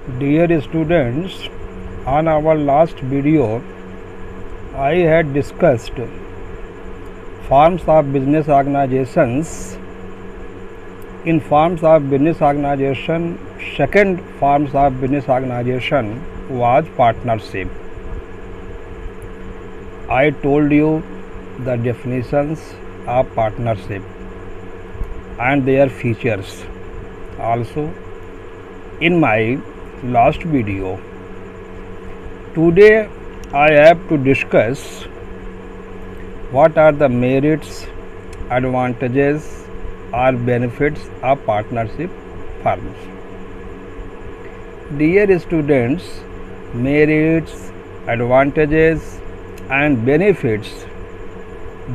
Dear students, on our last video, I had discussed forms of business organizations. In forms of business organization, second forms of business organization was partnership. I told you the definitions of partnership and their features also in my last video. Today I have to discuss what are the merits, advantages or benefits of partnership firms. Dear students, merits, advantages and benefits,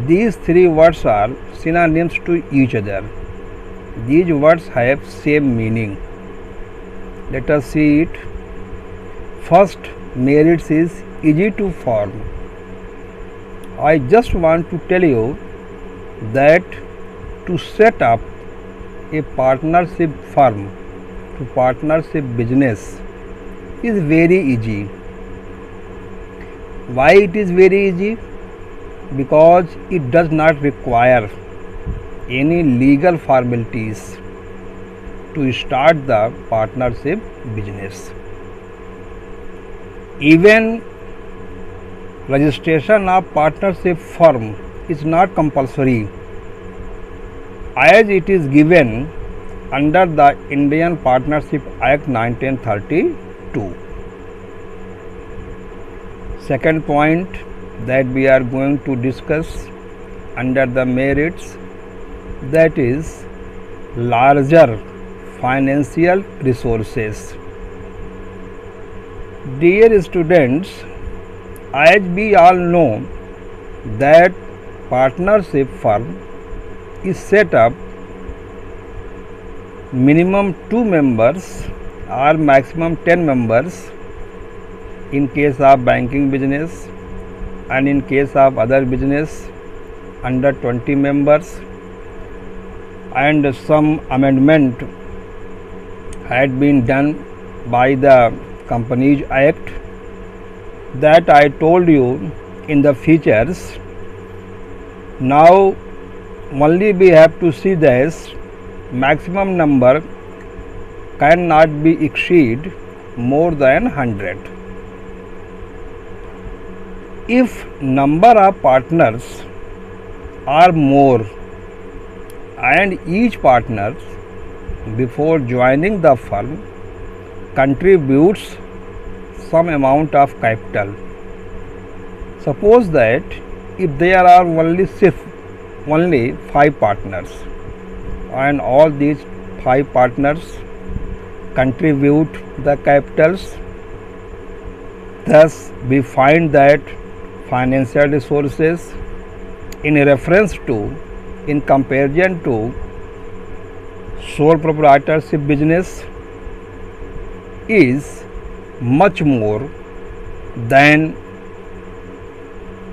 these three words are synonyms to each other. These words have same meaning. Let us see it. First, merits is easy to form. I just want to tell you that to set up a partnership firm, to partnership business is very easy. Why it is very easy? Because it does not require any legal formalities to start the partnership business. Even registration of partnership firm is not compulsory as it is given under the Indian Partnership Act 1932. Second point that we are going to discuss under the merits, that is larger financial resources. Dear students, as we all know that partnership firm is set up minimum 2 members or maximum 10 members in case of banking business, and in case of other business under 20 members, and some amendment had been done by the Companies Act that I told you in the features. Now only we have to see this maximum number cannot be exceed more than 100. If number of partners are more and each partner before joining the firm contributes some amount of capital. Suppose that if there are only 5 partners and all these 5 partners contribute the capitals, thus we find that financial resources in reference to, in comparison to sole proprietorship business is much more than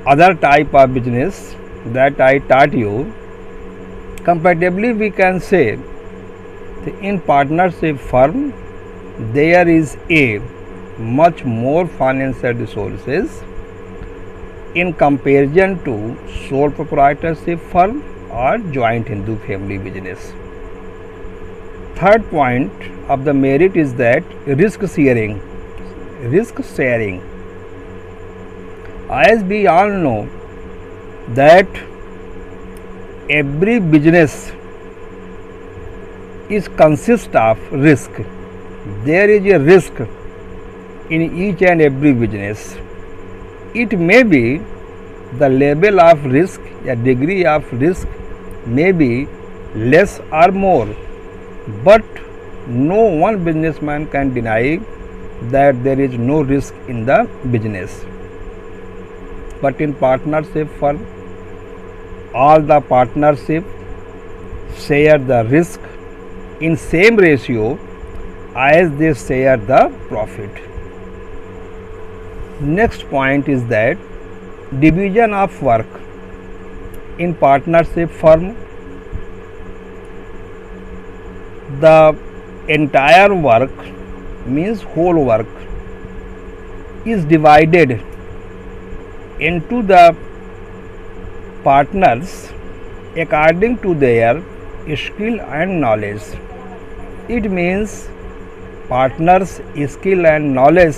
other type of business that I taught you. Comparatively we can say in partnership firm there is a much more financial resources in comparison to sole proprietorship firm or joint Hindu family business. Third point of the merit is that risk sharing. As we all know that every business is consist of risk. There is a risk in each and every business. It may be the level of risk, a degree of risk may be less or more, but no one businessman can deny that there is no risk in the business. But in partnership firm, all the partnership share the risk in same ratio as they share the profit. Next point is that division of work. In partnership firm, the entire work means whole work, is divided into the partners according to their skill and knowledge. It means partners skill and knowledge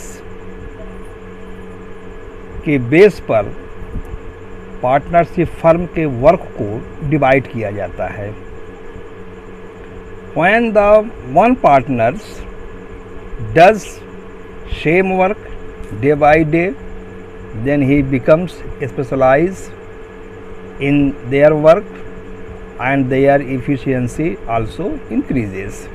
के base पर partnership firm के work को divide किया जाता है. When the one partners does same work day by day, then he becomes specialized in their work and their efficiency also increases.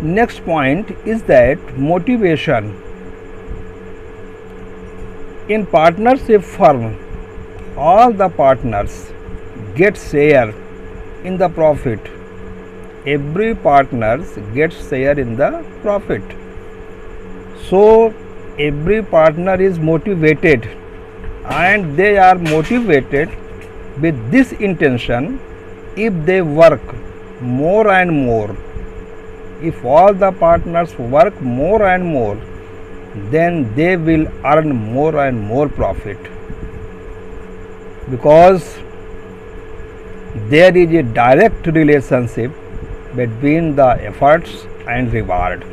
Next point is that motivation. In partnership firm, all the partners get share in the profit. Every partners gets share in the profit. So every partner is motivated, and they are motivated with this intention. If they work more and more, if all the partners work more and more, then they will earn more and more profit, because there is a direct relationship between the efforts and reward.